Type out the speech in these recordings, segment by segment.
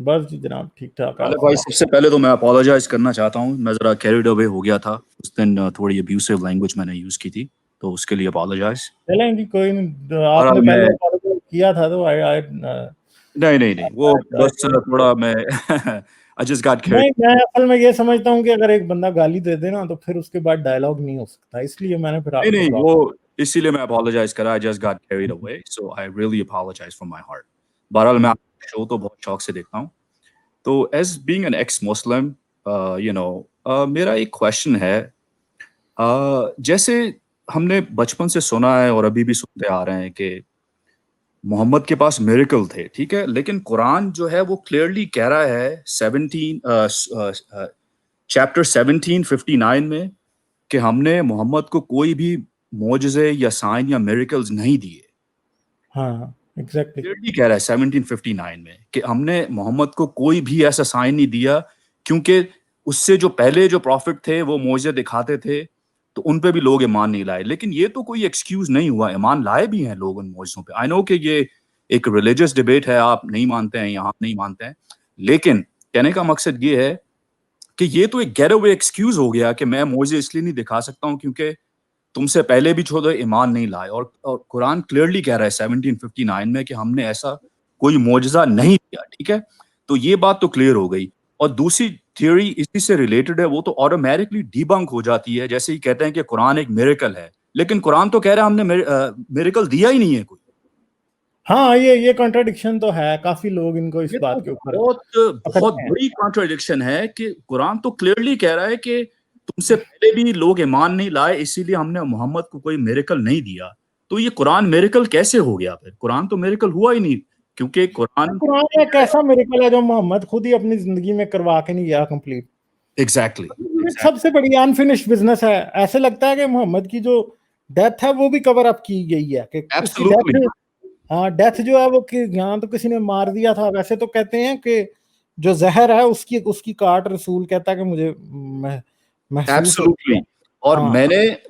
بس جی جناب ٹھیک ٹھاک. آپ بھائی سب سے پہلے تو میں اپالوجائز کرنا چاہتا ہوں, میں ذرا کیریڈ اوے ہو گیا تھا اس دن, تھوڑی ابیوسو لینگویج میں نے یوز کی تھی, تو اس کے لیے اپالوجائز. چلیں جی کوئی نہیں, آپ نے پہلے کیا تھا تو نہیں وہ بس تھوڑا میں I just got carried. میں اصل میں یہ سمجھتا ہوں کہ اگر ایک بندہ گالی دے دے نا تو پھر اس کے بعد ڈائلاگ نہیں ہو سکتا, اس لیے میں نے پھر آپ کو نہیں وہ اسی لیے میں اپالوجائز کرا, I just got carried away, so I really apologize from my heart. بہرحال میں شو تو بہت شوق سے دیکھتا ہوں. تو ایز بینگ این ایکس مسلم, میرا ایک کویشچن ہے, جیسے ہم نے بچپن سے سنا ہے اور ابھی بھی سنتے آ رہے ہیں کہ محمد کے پاس میریکل تھے, ٹھیک ہے, لیکن قرآن جو ہے وہ کلیئرلی کہہ رہا ہے چیپٹر 17:59 میں کہ ہم نے محمد کو کوئی بھی معجزے یا سائن یا میریکلز نہیں دیے. ہاں ایگزیکٹلی کلیئرلی کہہ رہا ہے 17:59 میں کہ ہم نے محمد کو کوئی بھی ایسا سائن نہیں دیا, کیونکہ اس سے جو پہلے جو پروفٹ تھے وہ معجزے دکھاتے تھے تو ان پہ بھی لوگ ایمان نہیں لائے. لیکن یہ تو کوئی ایکسکیوز نہیں ہوا, ایمان لائے بھی ہیں لوگ ان معجزوں پہ. آئی نو کہ یہ ایک ریلیجس ڈیبیٹ ہے, آپ نہیں مانتے ہیں یہاں نہیں مانتے ہیں, لیکن کہنے کا مقصد یہ ہے کہ یہ تو ایک گیٹ اوے ایکسکیوز ہو گیا کہ میں معجزے اس لیے نہیں دکھا سکتا ہوں کیونکہ تم سے پہلے بھی چھوڑو ایمان نہیں لائے, اور قرآن کلیئرلی کہہ رہا ہے 17:59 میں کہ ہم نے ایسا کوئی معجزہ نہیں کیا, ٹھیک ہے. تو یہ بات تو کلیئر ہو گئی. اور دوسری تھیوری اسی سے ریلیٹڈ ہے, وہ تو آٹومیٹکلی ڈی بنک ہو جاتی ہے, جیسے ہی کہتے ہیں کہ قرآن ایک میریکل ہے, لیکن قرآن تو کہہ رہا ہے ہم نے میریکل دیا ہی نہیں ہے کوئی. ہاں یہ کنٹراڈکشن تو ہے, کافی لوگ ان کو اس بات کے اوپر بہت بڑی کنٹراڈکشن ہے کہ قرآن تو کلیئرلی کہہ رہا ہے کہ تم سے پہلے بھی لوگ ایمان نہیں لائے, اسی لیے ہم نے محمد کو کوئی میریکل نہیں دیا. تو یہ قرآن میریکل کیسے ہو گیا پھر؟ قرآن تو میریکل ہوا ہی نہیں, کیونکہ قرآن ایک ایسا میریکل ہے جو محمد خود ہی اپنی زندگی میں کروا کے نہیں گیا کمپلیٹ. ایگزیکٹلی سب سے بڑی انفینشڈ بزنس ہے. ایسے لگتا ہے کہ محمد کی جو ڈیتھ ہے وہ بھی کور اپ کی گئی ہے کہ اس کی ڈیتھ, ہاں ڈیتھ جو ہے وہ یہاں تو کسی نے مار دیا تھا. ویسے تو کہتے ہیں کہ جو زہر ہے اس کی کاٹ رسول کہتا ہے کہ مجھے محسوس ہوتی ہے. اور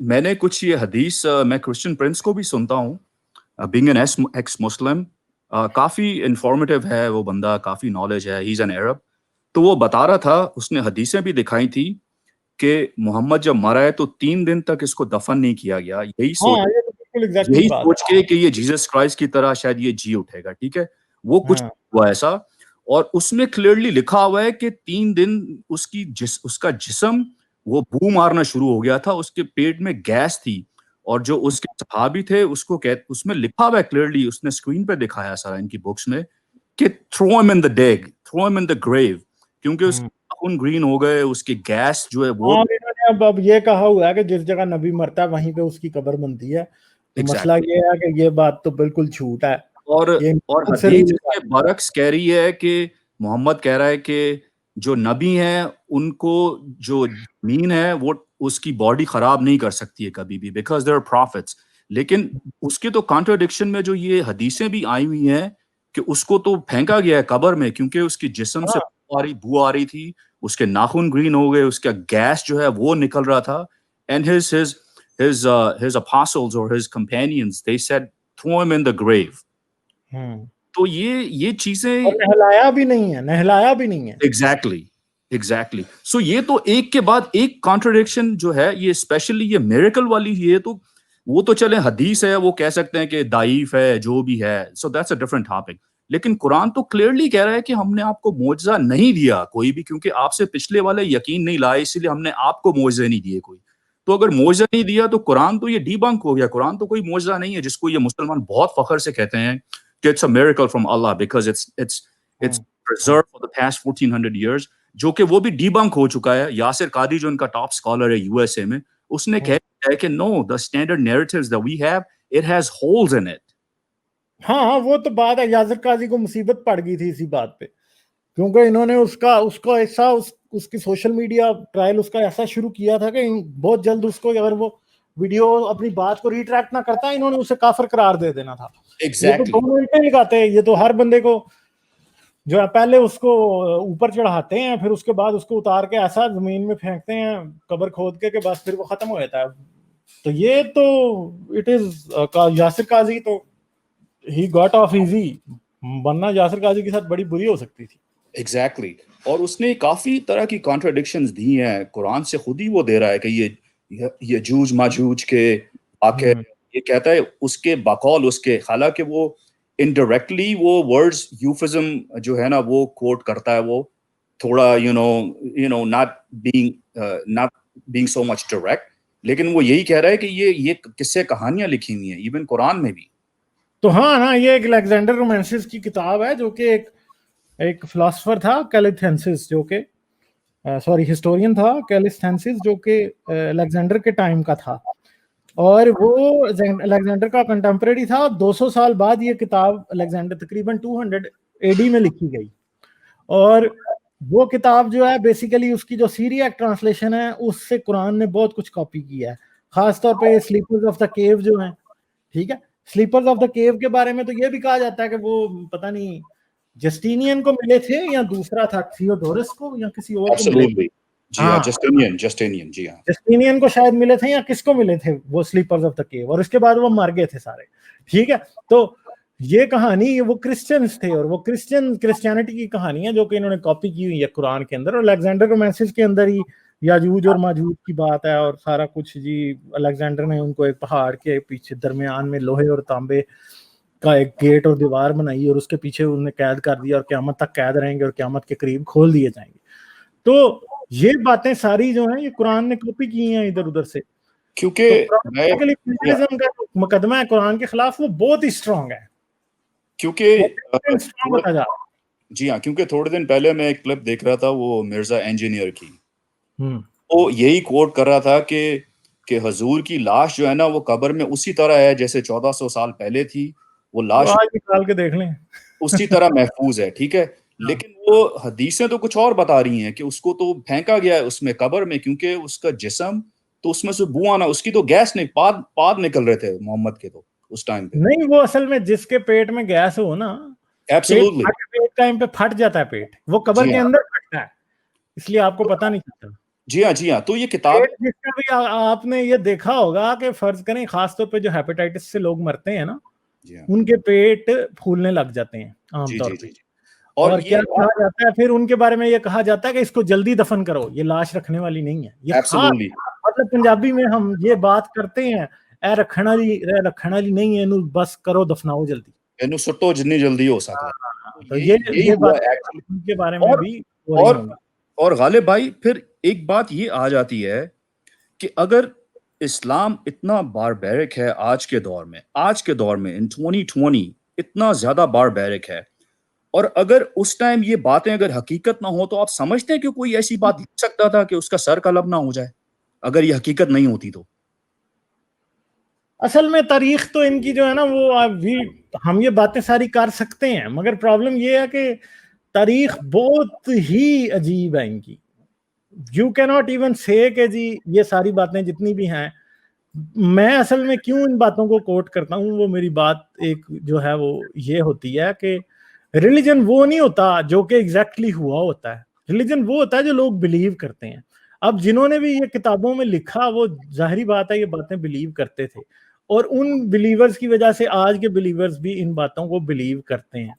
میں نے کچھ یہ حدیث میں کرسچن پرنس کو بھی سنتا ہوں, being an x Muslim, coffee informative ہے وہ بندہ, کافی نالج ہے, ہی از این عرب. تو وہ بتا رہا تھا, اس نے حدیثیں بھی دکھائی تھی کہ محمد جب مرا ہے تو 3 دن تک اس کو دفن نہیں کیا گیا, یہی سوچ کے کہ یہ جیسس کرائسٹ کی طرح شاید یہ جی اٹھے گا, ٹھیک ہے. وہ کچھ ہوا ایسا, اور اس میں کلیئرلی لکھا ہوا ہے کہ 3 دن اس کا جسم وہ بو مارنا شروع ہو گیا تھا, اس کے پیٹ میں گیس تھی, اور جو اس کے صحابی تھے اس میں لکھا ہوا ہے کلیئرلی, اس نے اسکرین پہ دکھایا سارا ان کی بکس میں کہ تھرو ہم ان دی ڈیگ, تھرو ہم ان دی گریو, کیونکہ اس کے خون گرین ہو گئے, اس کی گیس جو ہے وہ. اب یہ کہا ہوا ہے کہ جس جگہ نبی مرتا ہے وہیں پہ اس کی قبر بنتی ہے. مسئلہ یہ ہے کہ یہ بات تو بالکل جھوٹ ہے, اور حدیث کے برعکس کہہ رہی ہے کہ محمد کہہ رہا ہے کہ جو نبی ہیں ان کو جو زمین ہے وہ اس کی باڈی خراب نہیں کر سکتی ہے کبھی بھی, بیکاز دیر آر پروفٹس. لیکن اس کے تو کانٹراڈکشن میں جو یہ حدیثیں بھی آئی ہوئی ہیں کہ اس کو تو پھینکا گیا ہے قبر میں, کیونکہ اس کی جسم سے بو آ رہی تھی, اس کے ناخن گرین ہو گئے, اس کا گیس جو ہے وہ نکل رہا تھا. And his apostles or his companions, they said throw him in the grave. تو یہ چیزیں نہلایا بھی نہیں ہے. ایگزیکٹلی. سو یہ تو ایک کے بعد ایک کانٹراڈکشن جو ہے, یہ اسپیشلی یہ میریکل والی, یہ تو وہ تو چلے حدیث ہے, وہ کہہ سکتے ہیں کہ ضعیف ہے جو بھی ہے, so that's a different topic. لیکن قرآن تو کلیئرلی کہہ رہا ہے کہ ہم نے آپ کو معجزہ نہیں دیا کوئی بھی, کیونکہ آپ سے پچھلے والے یقین نہیں لائے, اسی لیے ہم نے آپ کو معجزے نہیں دیے کوئی. تو اگر معجزہ نہیں دیا تو قرآن تو یہ ڈی بنک ہو گیا. قرآن تو کوئی معجزہ نہیں ہے, جس کو یہ مسلمان بہت فخر سے کہتے ہیں کہ it's a miracle from Allah because it's preserved for the past 1400 years, جو کہ وہ بھی ڈی بنک ہو چکا ہے. یاسر قادری جو ان کا ٹاپ اسکالر ہے یو ایس اے میں, اس نے کہا ہے کہ no, the standard narratives that we have, it has holes in it. ہاں وہ تو بات ہے, یاسر قاضی کو مصیبت پڑ گئی تھی اسی بات پہ, کیونکہ انہوں نے اس کو ایسا اس کی سوشل میڈیا ٹرائل اس کا ایسا شروع کیا تھا کہ بہت جلد اس کو اگر وہ ویڈیو اپنی بات کو ریٹریکٹ نہ کرتا, انہوں نے اسے کافر قرار دے دینا تھا. یہ تو دونوں الٹے لگاتے ہیں, یہ تو ہر بندے کو جو ہے پہلے اس کو اوپر چڑھاتے ہیں, پھر اس کے بعد اس کو اتار کے ایسا زمین میں پھینکتے ہیں قبر کھود کے کہ بس پھر وہ ختم ہو جاتا ہے. تو یہ تو اٹ از یاسر قاضی تو ہی گاٹ آف ایزی, ورنہ یاسر قاضی کے ساتھ بڑی بری ہو سکتی تھی. ایگزیکٹلی. اور اس نے کافی طرح کی کانٹراڈکشنز دی ہیں قرآن سے, خود ہی وہ دے رہا ہے کہ یہ یجوج ماجوج کے واقع, یہ کہتا ہے اس کے بقول اس کے, حالانکہ وہ انڈائریکٹلی وہ ورڈز یوفزم جو ہے نا وہ کوٹ کرتا ہے, وہ تھوڑا not being so much direct, لیکن وہ یہی کہہ رہا ہے کہ یہ قصے کہانیاں لکھی ہوئی ہیں ایون قرآن میں بھی. تو ہاں نا, یہ ایک الیگزینڈر رومینسس کی کتاب ہے جو کہ ایک فلاسفر تھا کیلیتھینسس, جو کہ ہسٹورین تھا کیلیتھینسس, جو کہ الیگزینڈر کے ٹائم کا تھا, اور وہ الیگزینڈر کا کنٹمپریری تھا. 200 سال بعد یہ کتاب الیگزینڈر تقریباً 200 AD میں لکھی گئی, اور وہ کتاب جو ہے بیسیکلی اس کی جو سیریاک ٹرانسلیشن ہے اس سے قرآن نے بہت کچھ کاپی کیا ہے, خاص طور پہ سلیپرز آف دا کیو جو ہیں. ٹھیک ہے, سلیپرز آف دا کیو کے بارے میں تو یہ بھی کہا جاتا ہے کہ وہ پتہ نہیں جسٹینین کو ملے تھے یا دوسرا تھا تھیوڈورس کو یا کسی اور کو ملے تھے. جی ہاں, جسٹینین جی ہاں, جسٹینین کو شاید ملے تھے یا کس کو ملے تھے وہ سلیپرز آف دا کیو, اور اس کے بعد وہ مر گئے تھے سارے. ٹھیک ہے, تو یہ کہانی وہ کرسچنز تھے, اور وہ کرسچینٹی کی کہانی ہے جو کہ انہوں نے کاپی کی ہوئی ہے قرآن کے اندر, اور الیگزینڈر رومینسس کے اندر ہی یاجوج اور ماجوج کی بات ہے اور سارا کچھ. جی الیگزینڈر نے ان کو ایک پہاڑ کے پیچھے درمیان میں لوہے اور تانبے کا ایک گیٹ اور دیوار بنائی, اور اس کے پیچھے انہوں نے قید کر دیا, اور قیامت تک قید رہیں گے اور قیامت کے قریب کھول دیے جائیں گے. تو یہ باتیں ساری جو ہیں یہ قرآن نے کاپی کی ہیں ادھر ادھر سے, کیونکہ کا مقدمہ ہے قرآن کے خلاف وہ بہت ہی اسٹرانگ ہے. کیونکہ جی ہاں, کیونکہ تھوڑے دن پہلے میں ایک کلپ دیکھ رہا تھا وہ مرزا انجینئر کی, وہ یہی کوٹ کر رہا تھا کہ حضور کی لاش جو ہے نا وہ قبر میں اسی طرح ہے جیسے 1400 سال پہلے تھی, وہ لاش نکال کے دیکھ لیں اسی طرح محفوظ ہے. ٹھیک ہے, لیکن وہ حدیثیں تو کچھ اور بتا رہی ہیں کہ اس کو تو پھینکا گیا ہے اس میں قبر میں, کیونکہ اس کا جسم تو اس میں سے بو آنا, اس کی تو گیس نہیں, پاد نکل رہے تھے محمد کے تو اس ٹائم پہ. نہیں, وہ اصل میں جس کے پیٹ میں گیس ہو نا, پیٹ ٹائم پہ پھٹ جاتا ہے پیٹ, وہ قبر کے اندر پھٹتا ہے, اس لیے آپ کو پتہ نہیں چلتا. جی ہاں, جی ہاں, تو یہ کتاب جس کا بھی آپ نے یہ دیکھا ہوگا کہ فرض کریں خاص طور پہ جو ہیپیٹائٹس سے لوگ مرتے ہیں نا, ان کے پیٹ پھولنے لگ جاتے ہیں عام طور پہ, اور کیا کہا جاتا ہے پھر ان کے بارے میں, یہ کہا جاتا ہے کہ اس کو جلدی دفن کرو, یہ لاش رکھنے والی نہیں ہے. یہ مطلب پنجابی میں ہم یہ بات کرتے ہیں, اے رکھنا والی نہیں ہے, بس کرو دفناؤ جلدی, اینو سٹو جتنی جلدی ہو سکتا. تو یہ بات کے بارے میں بھی اور غالب بھائی پھر ایک بات یہ آ جاتی ہے کہ اگر اسلام اتنا باربیرک ہے آج کے دور میں ان 2020 اتنا زیادہ باربیرک ہے, اور اگر اس ٹائم یہ باتیں اگر حقیقت نہ ہو تو آپ سمجھتے ہیں کہ کوئی ایسی بات لکھ سکتا تھا کہ اس کا سر قلم نہ ہو جائے اگر یہ حقیقت نہیں ہوتی تو؟ اصل میں تاریخ تو ان کی جو ہے نا وہ ابھی ہم یہ باتیں ساری کر سکتے ہیں, مگر پرابلم یہ ہے کہ تاریخ بہت ہی عجیب ہے ان کی. یو کی ناٹ ایون سے کہ جی یہ ساری باتیں جتنی بھی ہیں, میں اصل میں کیوں ان باتوں کو کوٹ کرتا ہوں, وہ میری بات ایک جو ہے وہ یہ ہوتی ہے کہ ریلیجن وہ نہیں ہوتا جو کہ ایگزیکٹلی ہوا ہوتا ہے, ریلیجن وہ ہوتا ہے جو لوگ بلیو کرتے ہیں. اب جنہوں نے بھی یہ کتابوں میں لکھا وہ ظاہری بات ہے یہ باتیں بلیو کرتے تھے, اور ان بلیورز کی وجہ سے آج کے بلیورز بھی ان باتوں کو بلیو کرتے ہیں.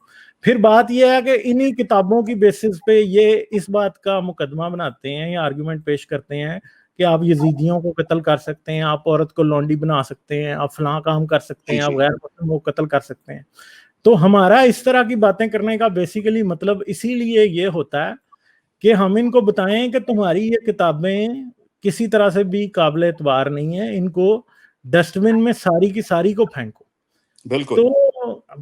پھر بات یہ ہے کہ انہی کتابوں کی بیسس پہ یہ اس بات کا مقدمہ بناتے ہیں یا آرگومنٹ پیش کرتے ہیں کہ آپ یزیدیوں کو قتل کر سکتے ہیں, آپ عورت کو لونڈی بنا سکتے ہیں, آپ فلاں کام کر سکتے ہیں, آپ غیر مسلموں کو قتل کر سکتے ہیں. تو ہمارا اس طرح کی باتیں کرنے کا بیسیکلی مطلب اسی لیے یہ ہوتا ہے کہ ہم ان کو بتائیں کہ تمہاری یہ کتابیں کسی طرح سے بھی قابل اعتبار نہیں ہیں, ان کو ڈسٹ بن میں ساری کی ساری کو پھینکو. بالکل. تو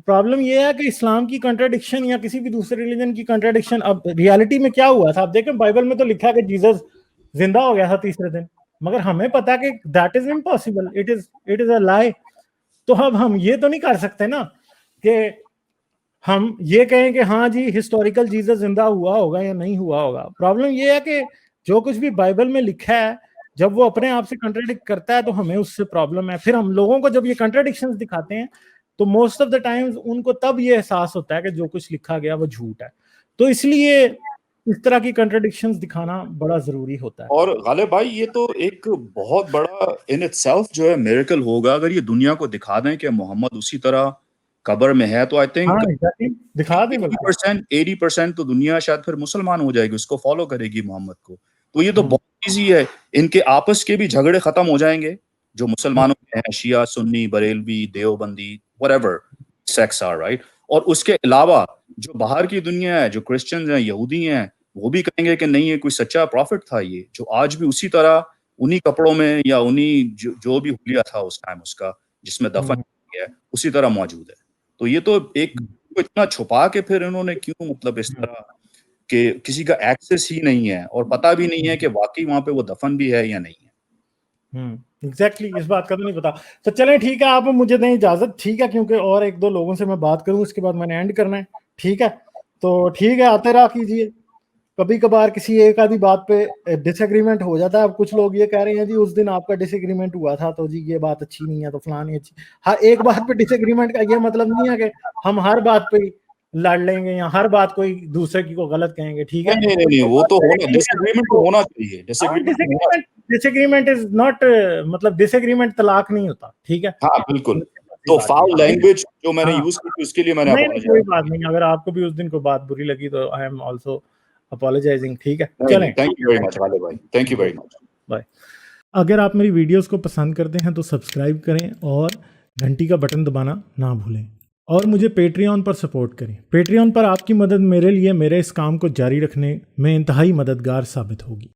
پرابلم یہ ہے کہ اسلام کی کنٹراڈکشن یا کسی بھی دوسرے ریلیجن کی کنٹراڈکشن, اب ریالٹی میں کیا ہوا تھا آپ دیکھیں, بائبل میں تو لکھا کہ جیسس زندہ ہو گیا تھا تیسرے دن, مگر ہمیں پتا کہ that is impossible, it is a lie. تو اب ہم یہ تو نہیں کر سکتے نا کہ ہم یہ کہیں کہ ہاں جی ہسٹوریکل جیسس زندہ ہوا ہوگا یا نہیں ہوا ہوگا. پرابلم یہ ہے کہ جو کچھ بھی بائبل میں لکھا ہے جب وہ اپنے آپ سے کنٹراڈکٹ کرتا ہے تو ہمیں اس سے پرابلم ہے. پھر ہم لوگوں کو جب یہ کنٹراڈکشنز دکھاتے ہیں تو most of the times in کو تب یہ احساس ہوتا ہے کہ جو کچھ لکھا گیا وہ جھوٹ ہے. تو اس لیے اس طرح کی کنٹراڈکشنز دکھانا بڑا ضروری ہوتا ہے. اور غالب بھائی یہ تو ایک بہت بڑا ان اٹ سیلف جو ہے میریکل ہوگا اگر یہ دنیا کو دکھا دیں کہ محمد اسی طرح قبر میں ہے, تو آئی تھنک ہاں exactly. دکھا دیں بالکل. 80% تو دنیا شاید پھر مسلمان ہو جائے گی, اس کو فالو کرے گی محمد کو. تو یہ تو بہت ایزی ہے, ان کے آپس کے بھی جھگڑے ختم ہو جائیں گے جو مسلمانوں کے ہیں, شیعہ, سنی, Barelvi, Deobandi, whatever sects are, right. اور اس کے علاوہ جو باہر کی دنیا ہے, جو کرسچنز ہیں, یہودی ہیں, وہ بھی کہیں گے کہ نہیں یہ کوئی سچا پروفٹ تھا, یہ جو آج بھی اسی طرح انہی کپڑوں میں یا انہی جو بھی حلیہ تھا اس ٹائم اس کا جس میں دفن کیا ہے اسی طرح موجود ہے. تو یہ تو ایک اتنا چھپا کے پھر انہوں نے کیوں, مطلب اس طرح کہ کسی کا ایکسس ہی نہیں ہے اور پتہ بھی نہیں ہے کہ واقعی وہاں پہ وہ دفن بھی ہے یا نہیں ہے. ایگزیکٹلی, اس بات کا تو نہیں پتا. تو چلیں ٹھیک ہے, آپ مجھے دیں اجازت, ٹھیک ہے, کیونکہ اور ایک دو لوگوں سے میں بات کروں, اس کے بعد میں نے اینڈ کرنا ہے, ٹھیک ہے. تو ٹھیک ہے, آتے رہا کیجیے. کبھی کبھار کسی ایک آدھی بات پہ ڈس ایگریمنٹ ہو جاتا ہے. اب کچھ لوگ یہ کہہ رہے ہیں جی اس دن آپ کا ڈس ایگریمنٹ ہوا تھا تو جی یہ بات اچھی نہیں ہے, تو فلاں نہیں اچھی. ہر ایک بات پہ ڈس ایگریمنٹ کا یہ مطلب نہیں ہے کہ ہم ہر بات پہ لڑ لیں گے یا ہر بات کوئی دوسرے کی کو غلط کہیں گے, ٹھیک ہے. نہیں, وہ تو ہونا, ڈس ایگریمنٹ تو ہونا چاہیے. ڈس ایگریمنٹ از ناٹ, مطلب ڈس ایگریمنٹ طلاق نہیں ہوتا, ٹھیک ہے. ہاں بالکل. تو فاؤل لینگویج جو میں نے یوز کی تھی اس کے لیے میں نے نہیں, کوئی بات نہیں. اگر آپ کو بھی اس دن کوئی بات بری لگی تو آئی ایم آلسو اپالوجائزنگ, ٹھیک ہے. چلیں, تھینک یو ویری مچ والے بھائی, thank you very much. Bye. اگر آپ میری ویڈیوز کو پسند کرتے ہیں تو سبسکرائب کریں اور گھنٹی کا بٹن دبانا نہ بھولیں, اور مجھے پیٹریون پر سپورٹ کریں. پیٹریون پر آپ کی مدد میرے لیے میرے اس کام کو جاری رکھنے میں انتہائی مددگار ثابت ہوگی.